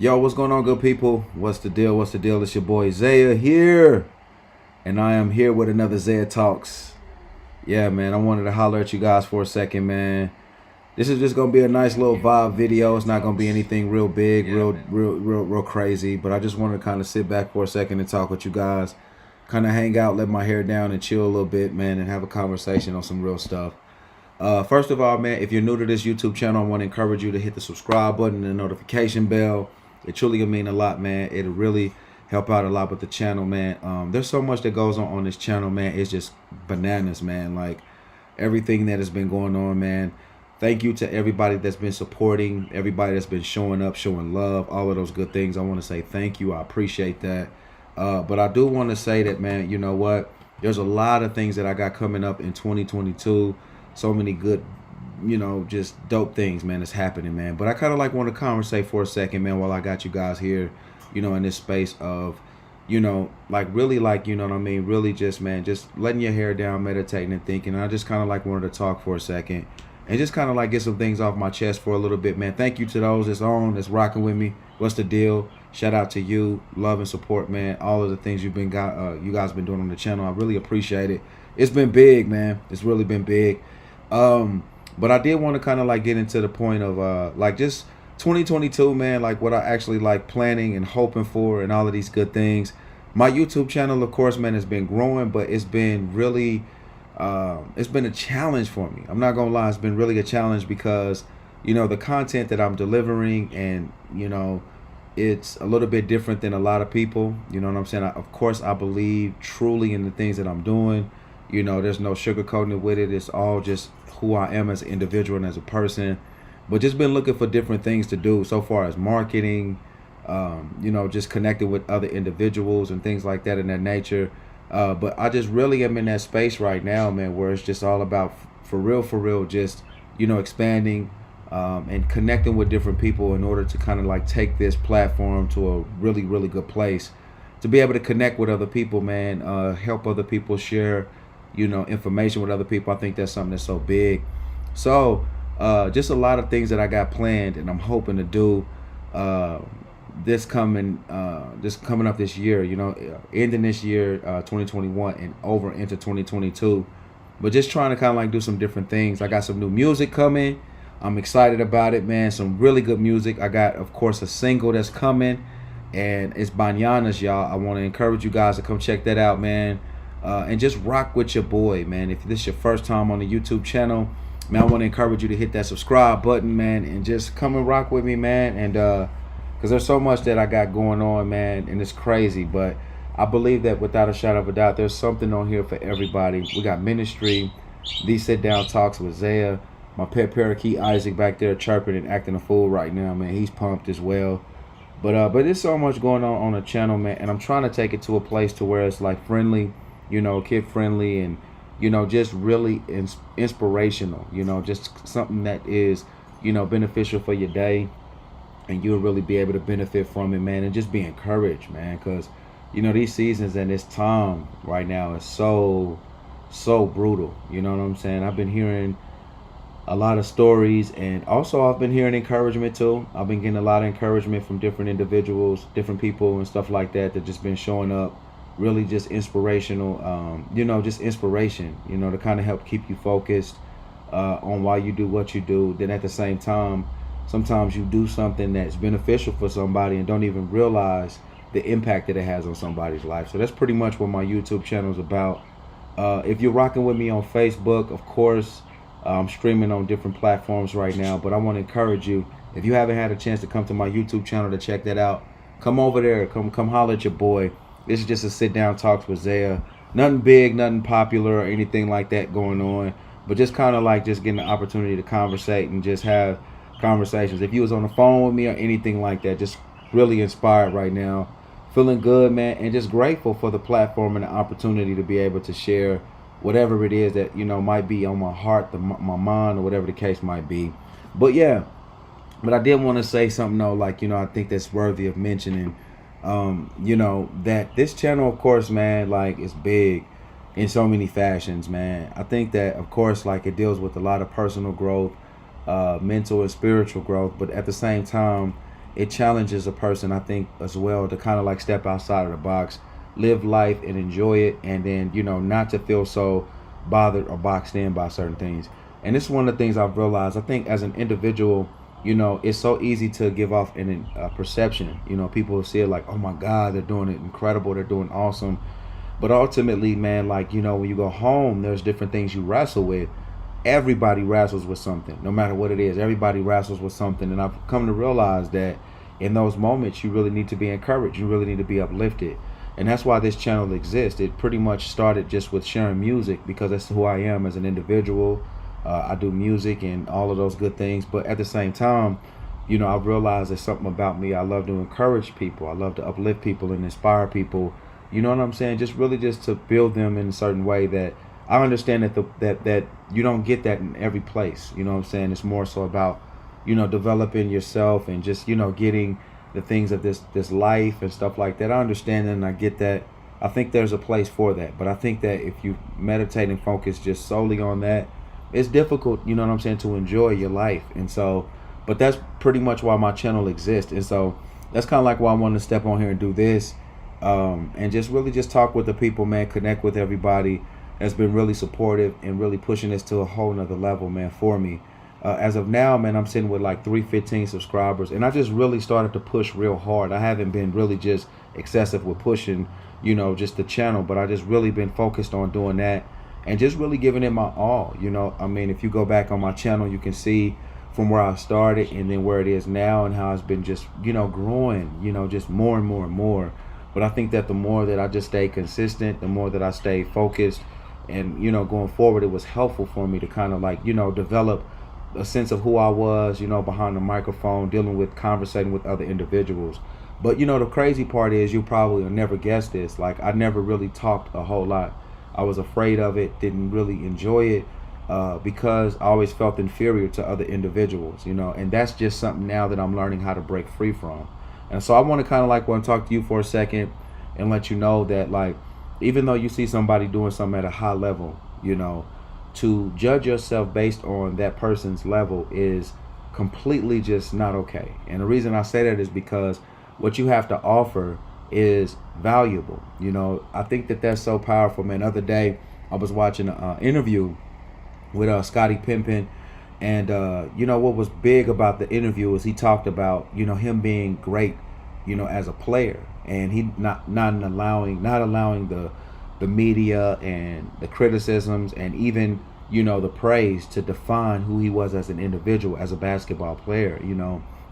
Yo, what's going on, good people? What's the deal? What's the deal? It's your boy Zaya here, and I am here with another Zaya Talks. Yeah, man, I wanted to holler at you guys for a second, man. This is just gonna be a nice little vibe video. It's not gonna be anything real big, real crazy. But I just wanted to kind of sit back for a second and talk with you guys, kind of hang out, let my hair down, and chill a little bit, man, and have a conversation on some real stuff. First of all, man, if you're new to this YouTube channel, I want to encourage you to hit the subscribe button and the notification bell. It truly will mean a lot, man. It'll really help out a lot with the channel, man. There's so much that goes on this channel, man. It's just bananas, man. Like everything that has been going on, man. Thank you to everybody that's been supporting, everybody that's been showing up, showing love, all of those good things. I want to say thank you. I appreciate that. But I do want to say that, man, you know what? There's a lot of things that I got coming up in 2022. So many good, just dope things, man, that's happening, man. But I kind of like want to conversate for a second, man, while I got you guys here, in this space of, like really like, you know what I mean? Really just, man, just letting your hair down, meditating and thinking. And I just kind of like wanted to talk for a second and just kind of like get some things off my chest for a little bit, man. Thank you to those that's rocking with me. What's the deal? Shout out to you, love and support, man. All of the things you guys been doing on the channel. I really appreciate it. It's been big, man. It's really been big. But I did want to kind of like get into the point of like just 2022, man, like what I actually like planning and hoping for and all of these good things. My YouTube channel, of course, man, has been growing, but it's been really it's been a challenge for me. I'm not gonna lie, it's been really a challenge because the content that I'm delivering and it's a little bit different than a lot of people. You know what I'm saying? Of course, I believe truly in the things that I'm doing. There's no sugarcoating it with it. It's all just who I am as an individual and as a person. But just been looking for different things to do so far as marketing, just connecting with other individuals and things like that in that nature. But I just really am in that space right now, man, where it's just all about for real, just, expanding and connecting with different people in order to kind of like take this platform to a really good place. To be able to connect with other people, man, help other people share information with other people. I think that's something that's so big. So just a lot of things that I got planned and I'm hoping to do this coming up this year, ending this year 2021 and over into 2022. But just trying to kind of like do some different things. I got some new music coming. I'm excited about it, man. Some really good music. I got, of course, a single that's coming and it's Bananas, y'all. I want to encourage you guys to come check that out, man. And just rock with your boy, man. If this is your first time on the YouTube channel, man, I want to encourage you to hit that subscribe button, man, and just come and rock with me, man. And because there's so much that I got going on, man, and it's crazy. But I believe that without a shadow of a doubt, there's something on here for everybody. We got ministry, these sit down talks with Zaya, my pet parakeet Isaac back there chirping and acting a fool right now, man. He's pumped as well. But there's so much going on the channel, man, and I'm trying to take it to a place to where it's like friendly, kid friendly, and just really inspirational, just something that is beneficial for your day, and you'll really be able to benefit from it, man, and just be encouraged, man, because these seasons and this time right now is so brutal. You know what I'm saying? I've been hearing a lot of stories, and also I've been hearing encouragement too. I've been getting a lot of encouragement from different individuals, different people and stuff like that just been showing up, really just inspirational, just inspiration, to kind of help keep you focused on why you do what you do. Then at the same time, sometimes you do something that's beneficial for somebody and don't even realize the impact that it has on somebody's life. So that's pretty much what my YouTube channel is about. If you're rocking with me on Facebook, of course, I'm streaming on different platforms right now, but I want to encourage you, if you haven't had a chance to come to my YouTube channel to check that out, come over there, come holler at your boy. This is just a sit down talks with Zaya. Nothing big, nothing popular or anything like that going on, but just kind of like just getting the opportunity to conversate and just have conversations. If you was on the phone with me or anything like that, just really inspired right now, feeling good, man, and just grateful for the platform and the opportunity to be able to share whatever it is that might be on my heart, my mind, or whatever the case might be. But yeah, but I did want to say something though, like I think that's worthy of mentioning. That this channel, of course, man, like it's big in so many fashions, man. I think that, of course, like it deals with a lot of personal growth, mental and spiritual growth, but at the same time, it challenges a person, I think, as well, to kind of like step outside of the box, live life and enjoy it, and then, not to feel so bothered or boxed in by certain things. And it's one of the things I've realized. I think as an individual, it's so easy to give off an perception. People will see it like, oh my God, they're doing it incredible, they're doing awesome. But ultimately, man, like, when you go home, there's different things you wrestle with. Everybody wrestles with something, no matter what it is. Everybody wrestles with something. And I've come to realize that in those moments, you really need to be encouraged. You really need to be uplifted. And that's why this channel exists. It pretty much started just with sharing music, because that's who I am as an individual. I do music and all of those good things. But at the same time, I've realized there's something about me. I love to encourage people. I love to uplift people and inspire people. You know what I'm saying? Just to build them in a certain way that I understand that you don't get that in every place. You know what I'm saying? It's more so about, developing yourself and just, getting the things of this life and stuff like that. I understand that and I get that. I think there's a place for that. But I think that if you meditate and focus just solely on that, it's difficult, you know what I'm saying, to enjoy your life. And so, but that's pretty much why my channel exists. And so that's kind of like why I wanted to step on here and do this. And just really just talk with the people, man, connect with everybody that's been really supportive and really pushing this to a whole nother level, man, for me. As of now, man, I'm sitting with like 315 subscribers, and I just really started to push real hard. I haven't been really just excessive with pushing, just the channel, but I just really been focused on doing that and just really giving it my all. I mean, if you go back on my channel, you can see from where I started and then where it is now and how it's been just, growing, just more and more and more. But I think that the more that I just stay consistent, the more that I stay focused and, going forward, it was helpful for me to kind of like, develop a sense of who I was, behind the microphone, dealing with, conversating with other individuals. But, the crazy part is, you probably will never guess this. Like, I never really talked a whole lot. I was afraid of it, didn't really enjoy it, because I always felt inferior to other individuals, and that's just something now that I'm learning how to break free from. And so I want to kind of like want to talk to you for a second and let you know that, like, even though you see somebody doing something at a high level, to judge yourself based on that person's level is completely just not okay. And the reason I say that is because what you have to offer is valuable. I think that that's so powerful, man. The other day I was watching an interview with Scottie Pippen, and what was big about the interview is he talked about him being great, as a player, and he not allowing the media and the criticisms and even the praise to define who he was as an individual, as a basketball player.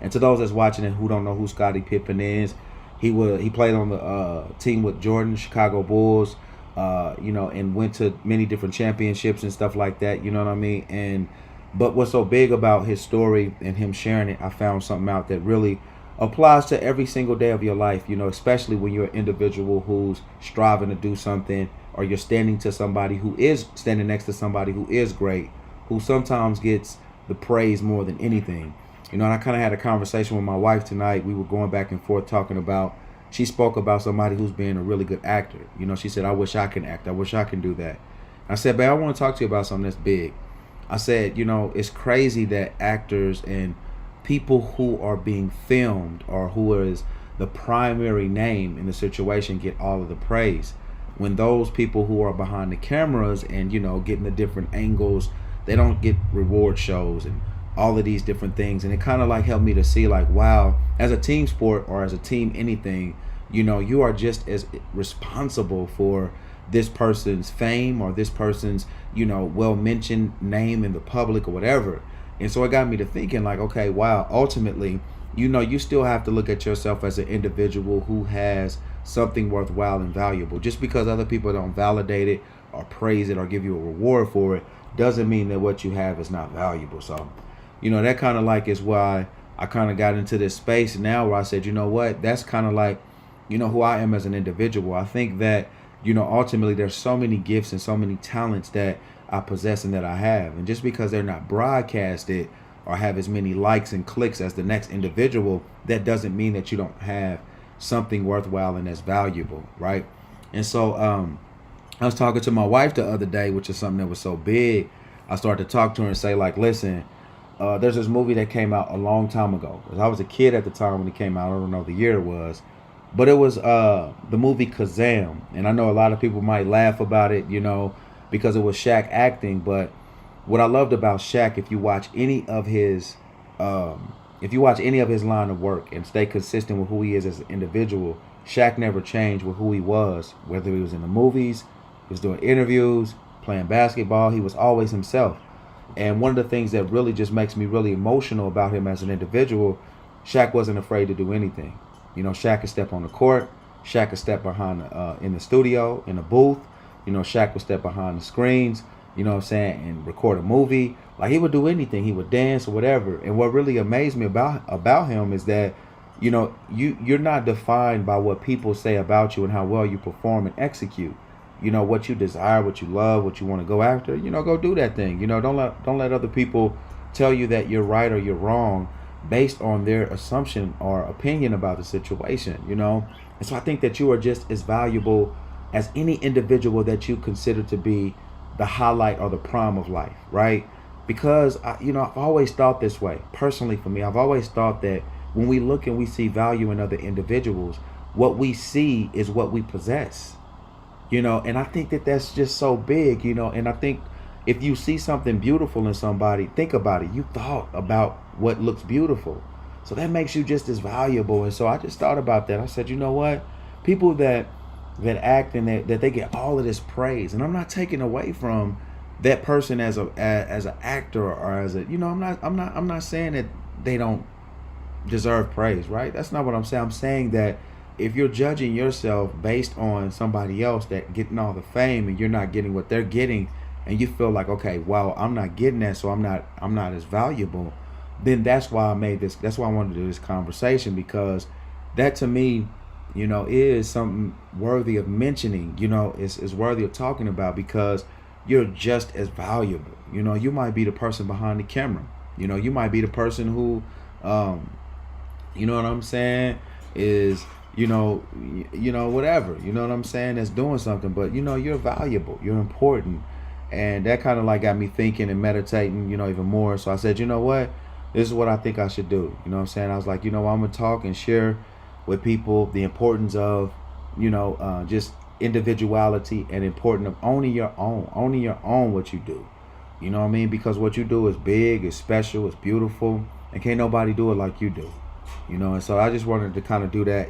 And to those that's watching it who don't know who Scottie Pippen is, he played on the team with Jordan, Chicago Bulls, and went to many different championships and stuff like that. You know what I mean? But what's so big about his story and him sharing it, I found something out that really applies to every single day of your life, especially when you're an individual who's striving to do something, or you're standing next to somebody who is great, who sometimes gets the praise more than anything. And I kind of had a conversation with my wife tonight. We were going back and forth talking about, she spoke about somebody who's being a really good actor. She said, I wish I can act. I wish I can do that. I said, babe, I want to talk to you about something that's big. I said, it's crazy that actors and people who are being filmed, or who is the primary name in the situation, get all of the praise, when those people who are behind the cameras and getting the different angles, they don't get reward shows and all of these different things. And it kind of like helped me to see, like, wow, as a team sport or as a team anything, you are just as responsible for this person's fame or this person's well mentioned name in the public or whatever. And so it got me to thinking, like, okay, wow, ultimately, you still have to look at yourself as an individual who has something worthwhile and valuable. Just because other people don't validate it or praise it or give you a reward for it doesn't mean that what you have is not valuable. So, that kind of like is why I kind of got into this space now where I said, what, that's kind of like, who I am as an individual. I think that, ultimately there's so many gifts and so many talents that I possess and that I have. And just because they're not broadcasted or have as many likes and clicks as the next individual, that doesn't mean that you don't have something worthwhile and that's valuable, right? And so I was talking to my wife the other day, which is something that was so big. I started to talk to her and say, like, listen, there's this movie that came out a long time ago. I was a kid at the time when it came out. I don't know the year it was, but it was the movie Kazam, and I know a lot of people might laugh about it, because it was Shaq acting. But what I loved about Shaq, if you watch any of his line of work and stay consistent with who he is as an individual, Shaq never changed with who he was. Whether he was in the movies, he was doing interviews, playing basketball, he was always himself. And one of the things that really just makes me really emotional about him as an individual, Shaq wasn't afraid to do anything. Shaq could step on the court. Shaq could step behind in the studio, in the booth. Shaq would step behind the screens, and record a movie. Like, he would do anything. He would dance or whatever. And what really amazed me about him is that, you're not defined by what people say about you and how well you perform and execute. What you desire, what you love, what you want to go after, go do that thing. Don't let other people tell you that you're right or you're wrong based on their assumption or opinion about the situation. And so I think that you are just as valuable as any individual that you consider to be the highlight or the prime of life, right? Because I've always thought this way. Personally, for me, I've always thought that when we look and we see value in other individuals, what we see is what we possess. And I think that that's just so big. And I think if you see something beautiful in somebody, think about it. You thought about what looks beautiful. So that makes you just as valuable. And so I just thought about that. I said, you know what? People that act and that they get all of this praise, and I'm not taking away from that person as an actor or as a, I'm not saying that they don't deserve praise, right? That's not what I'm saying. I'm saying that if you're judging yourself based on somebody else that getting all the fame and you're not getting what they're getting, and you feel like, okay, well, I'm not getting that, so I'm not as valuable, then that's why that's why I wanted to do this conversation, because that to me, is something worthy of mentioning, is worthy of talking about, because you're just as valuable. You might be the person behind the camera. You might be the person who, you know what I'm saying, is, whatever, what I'm saying, that's doing something, but you're valuable, you're important. And that kind of like got me thinking and meditating, even more. So I said, you know what, this is what I think I should do. You know what I'm saying? I was like, I'm gonna talk and share with people the importance of, just individuality, and important of owning your own what you do. You know what I mean? Because what you do is big, it's special, it's beautiful, and can't nobody do it like you do. And so I just wanted to kind of do that,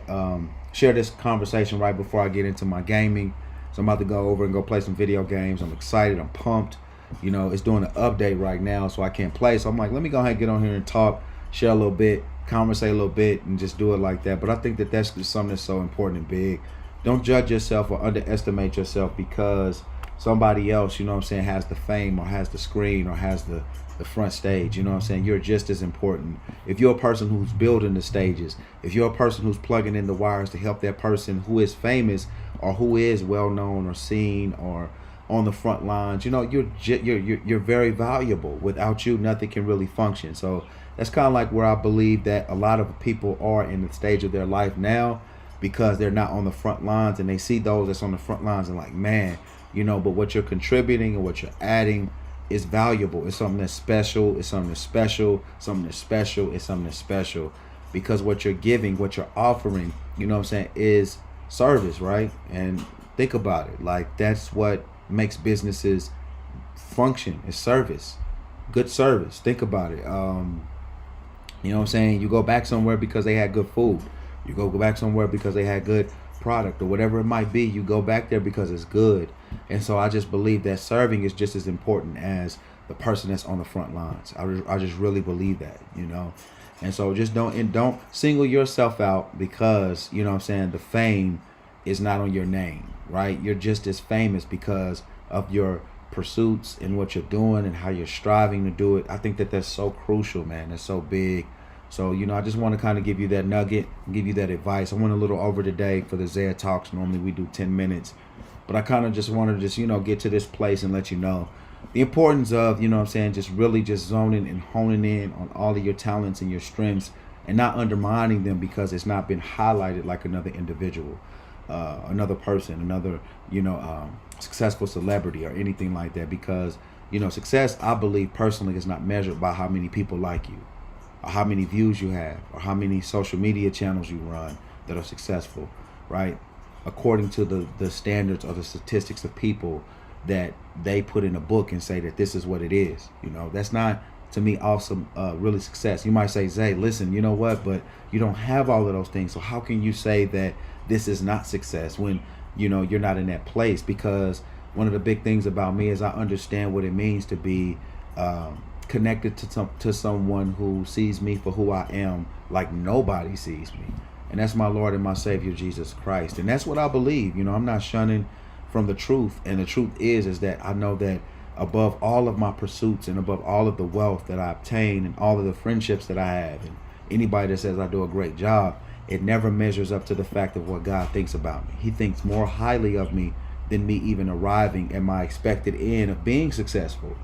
share this conversation right before I get into my gaming. So I'm about to go over and go play some video games. I'm excited, I'm pumped. It's doing an update right now, so I can't play. So I'm like, let me go ahead and get on here and talk, share a little bit, conversate a little bit, and just do it like that. But I think that that's just something that's so important and big. Don't judge yourself or underestimate yourself because somebody else, has the fame or has the screen or has the front stage. You're just as important. If you're a person who's building the stages, if you're a person who's plugging in the wires to help that person who is famous or who is well known or seen or on the front lines, you're very valuable. Without you, nothing can really function. So that's kind of like where I believe that a lot of people are in the stage of their life now, because they're not on the front lines, and they see those that's on the front lines and like, man, but what you're contributing and what you're adding is valuable. It's something that's special. It's something that's special. Something that's special. It's something that's special, because what you're giving, what you're offering, is service, right? And think about it. Like, that's what makes businesses function, is service. Good service. Think about it. You go back somewhere because they had good food. You go back somewhere because they had good product or whatever it might be. You go back there because it's good. And so I just believe that serving is just as important as the person that's on the front lines. I just really believe that, And so just don't single yourself out because, the fame is not on your name, right? You're just as famous because of your pursuits and what you're doing and how you're striving to do it. I think that that's so crucial, man. That's so big. So, I just want to kind of give you that nugget, give you that advice. I went a little over today for the Zaya Talks. Normally we do 10 minutes. But I kind of just wanted to get to this place and let you know the importance of, just really just zoning and honing in on all of your talents and your strengths and not undermining them because it's not been highlighted like another individual, another person, another, successful celebrity or anything like that. Because You know, success, I believe personally, is not measured by how many people like you, or how many views you have, or how many social media channels you run that are successful, right? According to the standards or the statistics of people that they put in a book and say that this is what it is. You know, that's not, to me, awesome, really success. You might say, Zay, listen, you know what, but you don't have all of those things. So how can you say that this is not success when, you know, you're not in that place? Because one of the big things about me is I understand what it means to be connected to someone who sees me for who I am, like nobody sees me. And that's my Lord and my Savior, Jesus Christ. And that's what I believe. You know, I'm not shunning from the truth. And the truth is that I know that above all of my pursuits and above all of the wealth that I obtain and all of the friendships that I have and anybody that says I do a great job, it never measures up to the fact of what God thinks about me. He thinks more highly of me than me even arriving at my expected end of being successful,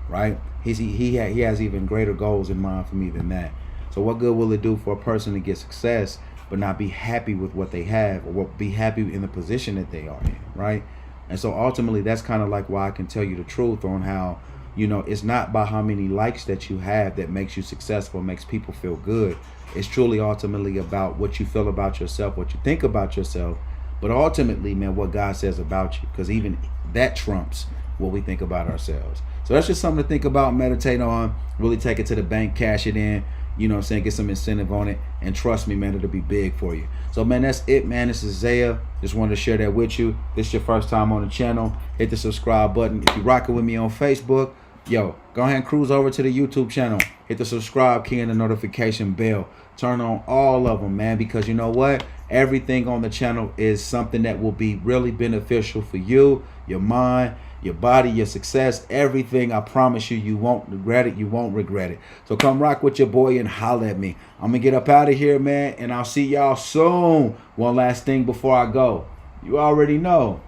right? He has even greater goals in mind for me than that. So what good will it do for a person to get success but not be happy with what they have, or be happy in the position that they are in, right? And so ultimately, that's kind of like why I can tell you the truth on how, you know, it's not by how many likes that you have that makes you successful, makes people feel good. It's truly ultimately about what you feel about yourself, what you think about yourself, but ultimately, man, what God says about you, because even that trumps what we think about ourselves. So that's just something to think about, meditate on, really take it to the bank, cash it in, you know what I'm saying, get some incentive on it, and trust me, man, it'll be big for you. So, man, that's it, man. This is Zaya. Just wanted to share that with you. This is your first time on the channel. Hit the subscribe button. If you're rocking with me on Facebook, yo, go ahead and cruise over to the YouTube channel. Hit the subscribe key and the notification bell. Turn on all of them, man, because you know what? Everything on the channel is something that will be really beneficial for you, your mind, your body, your success, everything. I promise you, you won't regret it. You won't regret it. So come rock with your boy and holler at me. I'm going to get up out of here, man, and I'll see y'all soon. One last thing before I go. You already know,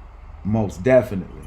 most definitely.